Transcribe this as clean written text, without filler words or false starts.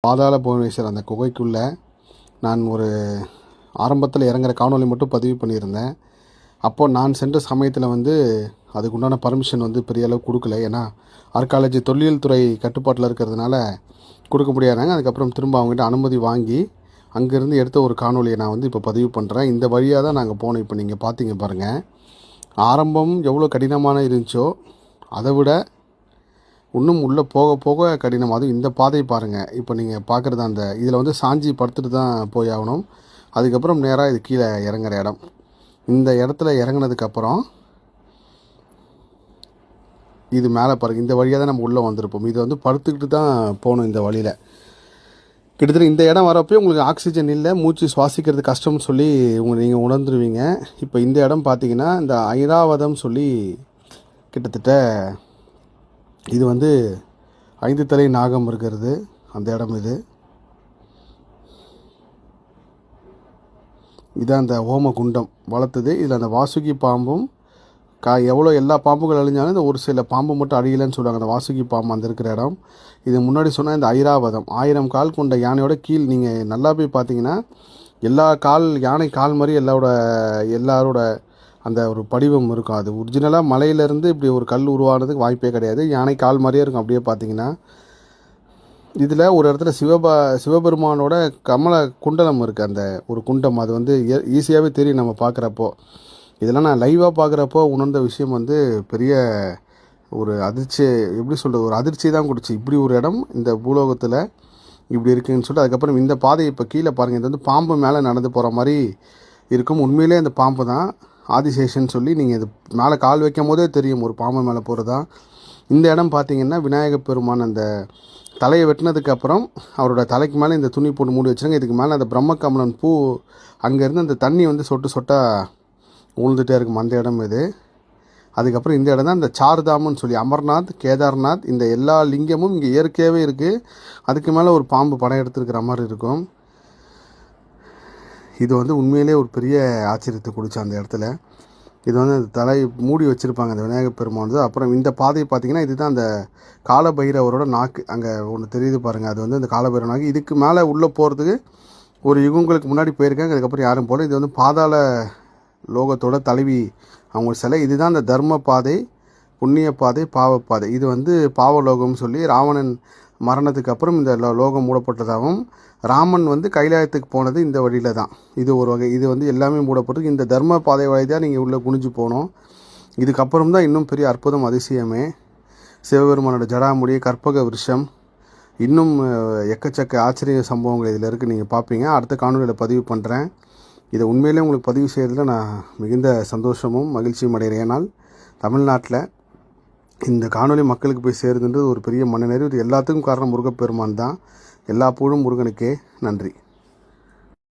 பாதாள புவனேஸ்வர் அந்த குகைக்குள்ளே நான் ஒரு ஆரம்பத்தில் இறங்குற காணொளி மட்டும் பதிவு பண்ணியிருந்தேன். அப்போது நான் சென்ற சமயத்தில் அதுக்குண்டான பர்மிஷன் பெரிய அளவு கொடுக்கல. ஏன்னா ஆர்காலஜி தொல்லியல் துறை கட்டுப்பாட்டில் இருக்கிறதுனால கொடுக்க முடியாதாங்க. அதுக்கப்புறம் திரும்ப அவங்ககிட்ட அனுமதி வாங்கி அங்கேருந்து எடுத்த ஒரு காணொலியை நான் இப்போ பதிவு பண்ணுறேன். இந்த வழியாக தான் நாங்கள் போனோம். இப்போ நீங்கள் பார்த்தீங்க பாருங்கள், ஆரம்பம் எவ்வளோ கடினமான இருந்துச்சோ அதை விட இன்னும் உள்ளே போக போக கடினம். அதுவும் இந்த பாதை பாருங்கள். இப்போ நீங்கள் பார்க்குறது அந்த இதில் சாஞ்சி படுத்துட்டு தான் போய் ஆகணும். அதுக்கப்புறம் நேராக இது கீழே இறங்குற இடம். இந்த இடத்துல இறங்கினதுக்கப்புறம் இது மேலே பாருங்கள். இந்த வழியாக தான் நம்ம உள்ளே வந்திருப்போம். இது படுத்துக்கிட்டு தான் போகணும் இந்த வழியில். கிட்டத்தட்ட இந்த இடம் வரப்போ உங்களுக்கு ஆக்சிஜன் இல்லை, மூச்சு சுவாசிக்கிறது கஷ்டம்னு சொல்லி நீங்கள் உணர்ந்துருவீங்க. இப்போ இந்த இடம் பார்த்தீங்கன்னா இந்த ஐராவதம் சொல்லி கிட்டத்தட்ட இது 5 தலை நாகம் இருக்கிறது அந்த இடம். இதான் அந்த ஹோம குண்டம் வளர்த்தது. இதில் அந்த வாசுகி பாம்பும் எவ்வளோ எல்லா பாம்புகள் அழிஞ்சாலும் இந்த ஒரு சில பாம்பு மட்டும் அழியலைன்னு சொல்லுவாங்க. அந்த வாசுகி பாம்பு அந்த இருக்கிற இடம். இது முன்னாடி சொன்னால் இந்த ஐராவதம் 1000 கால் கொண்ட யானையோட கீழ் நீங்கள் நல்லா போய் பார்த்தீங்கன்னா எல்லா யானை கால் மாதிரி எல்லாரோட அந்த ஒரு படிவம் இருக்கும். அது ஒரிஜினலாக மலையிலேருந்து இப்படி ஒரு கல் உருவானதுக்கு வாய்ப்பே கிடையாது. யானை கால் மாதிரியே இருக்கும். அப்படியே பார்த்தீங்கன்னா இதில் ஒரு இடத்துல சிவபெருமானோட கமல குண்டலம் இருக்குது. அந்த ஒரு குண்டம் அது ஈஸியாகவே தெரியும் நம்ம பார்க்குறப்போ. இதெல்லாம் நான் லைவாக பார்க்குறப்போ உணர்ந்த விஷயம் பெரிய ஒரு அதிர்ச்சி, எப்படி சொல்கிறது, ஒரு அதிர்ச்சி தான் கொடுச்சு. இப்படி ஒரு இடம் இந்த பூலோகத்தில் இப்படி இருக்குதுன்னு சொல்லிட்டு. அதுக்கப்புறம் இந்த பாதை இப்போ கீழே பாருங்கள். இது பாம்பு மேலே நடந்து போகிற மாதிரி இருக்கும். உண்மையிலே அந்த பாம்பு தான் ஆதிசேஷன் சொல்லி நீங்கள் இது மேலே கால் வைக்கும் போதே தெரியும் ஒரு பாம்பு மேலே போகிறதா. இந்த இடம் பார்த்திங்கன்னா விநாயகப் பெருமான் அந்த தலையை வெட்டினதுக்கப்புறம் அவரோட தலைக்கு மேலே இந்த துணி போட்டு மூடி வச்சுருங்க. இதுக்கு மேலே அந்த பிரம்மகமலன் பூ அங்கேருந்து அந்த தண்ணி சொட்டு சொட்டாக உழுந்துகிட்டே இருக்கும் அந்த இடம் இது. அதுக்கப்புறம் இந்த இடம் தான் இந்த சார்தாமன்னு சொல்லி அமர்நாத், கேதார்நாத் இந்த எல்லா லிங்கமும் இங்கே இயற்கையாகவே இருக்குது. அதுக்கு மேலே ஒரு பாம்பு படம் எடுத்துருக்கிற மாதிரி இருக்கும். இது உண்மையிலே ஒரு பெரிய ஆச்சரியத்தை கொடுச்சு அந்த இடத்துல. இது அந்த தலை மூடி வச்சுருப்பாங்க அந்த விநாயகப் பெருமான். அப்புறம் இந்த பாதை பார்த்திங்கன்னா இதுதான் அந்த காலபைரவரோட நாக்கு. அங்கே ஒன்று தெரியுது பாருங்கள். அது அந்த காலபைரவ நாக்கு. இதுக்கு மேலே உள்ளே போகிறதுக்கு ஒரு யுகங்களுக்கு முன்னாடி போயிருக்காங்க. அதுக்கப்புறம் யாரும் போகல. இது பாதாள லோகத்தோட தலைவி அவங்க சிலை. இதுதான் அந்த தர்ம பாதை, புண்ணிய பாதை, பாவப்பாதை. இது பாவலோகம்னு சொல்லி ராவணன் மரணத்துக்கு அப்புறம் இந்த லோகம் மூடப்பட்டதாகவும், ராமன் கைலாயத்துக்கு போனது இந்த வழியில் தான். இது ஒரு வகை. இது எல்லாமே மூடப்பட்டு இந்த தர்ம பாதை வழி தான் நீங்கள் உள்ளே குனிஞ்சு போகணும். இதுக்கப்புறம் தான் இன்னும் பெரிய அற்புதம் அதிசயமே. சிவபெருமானோட ஜடாமுடி, கற்பக விருஷம், இன்னும் எக்கச்சக்க ஆச்சரிய சம்பவங்கள் இதில் இருக்குது. நீங்கள் பார்ப்பீங்க. அடுத்த காணொலியில் பதிவு பண்ணுறேன். இதை உண்மையிலே உங்களுக்கு பதிவு செய்கிறதுல நான் மிகுந்த சந்தோஷமும் மகிழ்ச்சியும் அடைகிறேன். ஏன்னால் தமிழ்நாட்டில் இந்த காணொலி மக்களுக்கு போய் சேருதுன்றது ஒரு பெரிய மனநிறைவு. இது எல்லாத்துக்கும் காரணம் முருகப்பெருமான் தான். எல்லா புகழும் முருகனுக்கே. நன்றி.